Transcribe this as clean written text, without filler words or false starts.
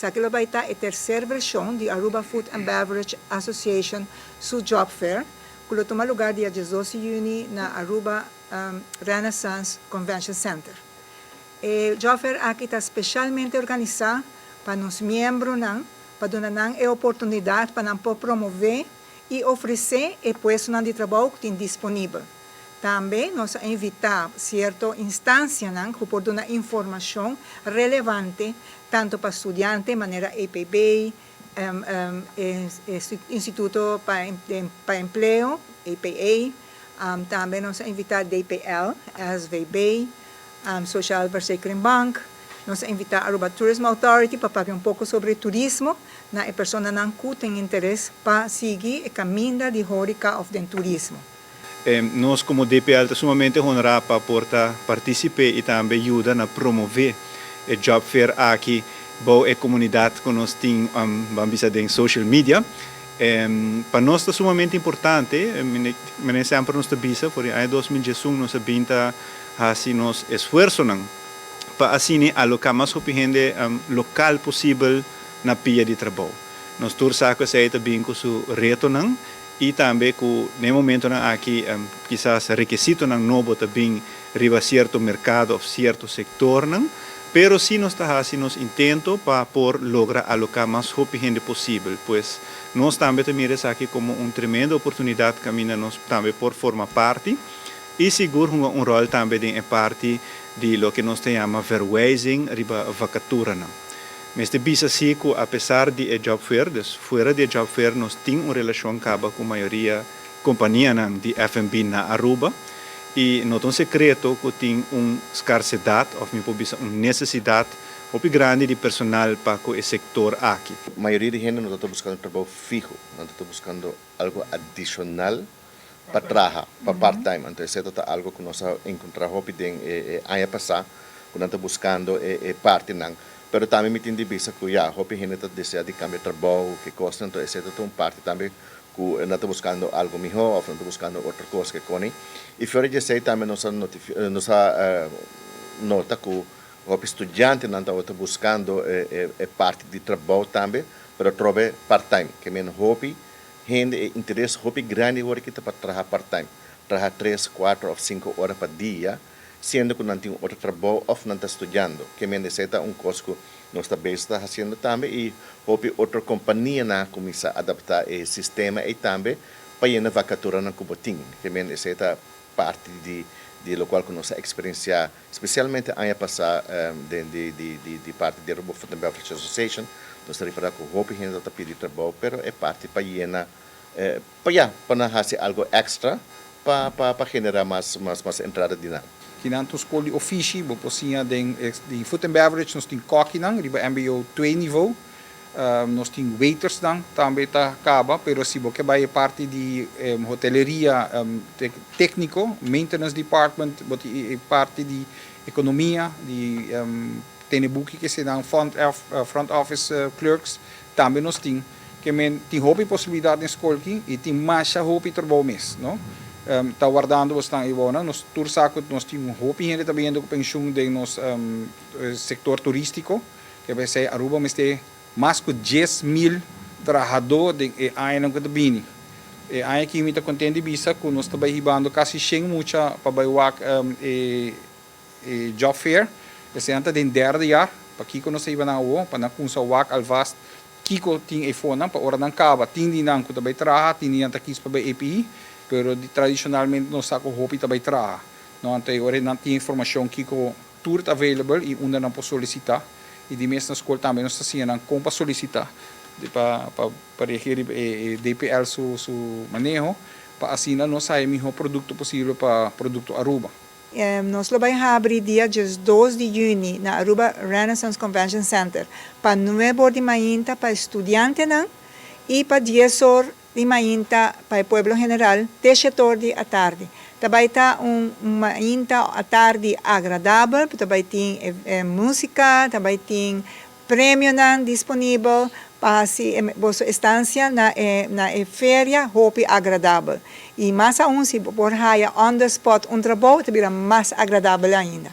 Sa aquilo vai estar a terceira versão de Aruba Food and Beverage Association su Job Fair, que toma lugar dia 18 de junho na Aruba Renaissance Convention Center. O Job Fair aqui está especialmente organizado para os membros, para dar a oportunidade para promover e oferecer o posto de trabalho que tem disponível. Também nós invitamos certas instâncias que podem dar informação relevante tanto para estudantes, de maneira EPB, Instituto para Emprego, EPA, também nós invitamos DPL, SVB, Social Verzekering Bank, nós invitamos a Aruba Tourism Authority para falar pouco sobre turismo, na pessoa que tem interesse para seguir o caminho de Hórica of the turismo. Nós, como DPL, estamos sumamente honrados para participar e também ajudar a promover o Job Fair aqui, a comunidade que nós temos em social media. Para nós é sumamente importante, nós sempre nos avisa, por em 2018 nós vinta assim nos esforço para assim alocar mais gente local possível na pia de trabalho. Nós todos sabemos que também com o reto e também que no momento aqui quizás requisito novo também riba certo mercado ou certo sector pero sim nós está assim nos intento para por lograr alocar mais gente possível, pois nós também miramos aqui como tremenda oportunidade que nós também por formar parte e seguro rol também em parte de lo que nós chamamos verwijzing riba vacatura Mas de bisa assim que apesar de job fair, fora de job fair nós temos uma relação com a maioria companhia de F&B na Aruba e não é um secreto que tem uma escassidade ou uma necessidade muito grande de personal para o setor aqui. A maioria de gente não está buscando trabalho fijo, não está buscando algo adicional para trabalhar, para part-time. Então, isso é algo que nós encontramos em ano passado, que nós estamos buscando parte-time. Pero também me tem de vista que já, hope gente está desejando de cambiar de trabalho, que custa, então essa é uma parte também que não está buscando algo melhor, ou não está buscando outra coisa que cone. E fora de isso também nós nota que o estudante não está buscando parte de trabalho também, pero trova part-time, que men hope gente interesse hope grande agora que está para trabalhar part-time, trabalhar 3, 4 ou 5 horas por dia. Sendo que não tem outro trabalho ou não está estudando, que me necessita coisa que nós estamos fazendo também e houve outra companhia na começar a adaptar o sistema e também para ir na vacatura na Cubotim, que me necessita parte de local que nós experienciar, especialmente ano passado de parte da Aruba Food and Beverage Association, nós estamos para que houve gente está pedir trabalho, pero é parte para ir na para fazer algo extra para generar mais entrada de nada. Kinanto school de officie, boposinha de food and beverage, nós tem coque riba MBO 2 nível, nós tem waiters também tá acaba, pero se você vai parte de hoteleria técnico, maintenance department, parte de economia, de tem buki que se dá front office clerks, também nós tem que tem hobby possibilidade na escola e tem mais hobby trabalho mês, não? Está guardando bastante igual, nós tursacos nós temos hopi gente também indo com pensão de nos setor turístico, que vai ser Aruba mas tem mais de 10,000 trabalhadores de ano que também. E aí que me está contente de vista que nós estamos ribando quase 100 mucha para baiuar job fair, esse ano tem 10 dia, para que nós iba na rua, para não usar wak alvast, kiko tem iPhone para hora não acaba, tem dinang que também trabalha, tem dinang takis para EPI. Pero tradicionalmente nós saco hopi também trabalha. Não tem agora não tem informação que o tour está available e onde não pode solicitar e de mesma escola também nós assim não como solicitar para requerir DPL su manejo para assim nós sair melhor produto possível para produto Aruba. Nós vamos abrir dia 2 de junho na Aruba Renaissance Convention Center para 9 de manhã para estudantes e para 10 horas de manhã para o povo general, 10 à tarde. Também está manhã à tarde agradável, também tem música, também tem prêmio disponível para se vossa estância na feira hopi agradável. E mais aún, se por haya on the spot trabalho, também mais agradável ainda.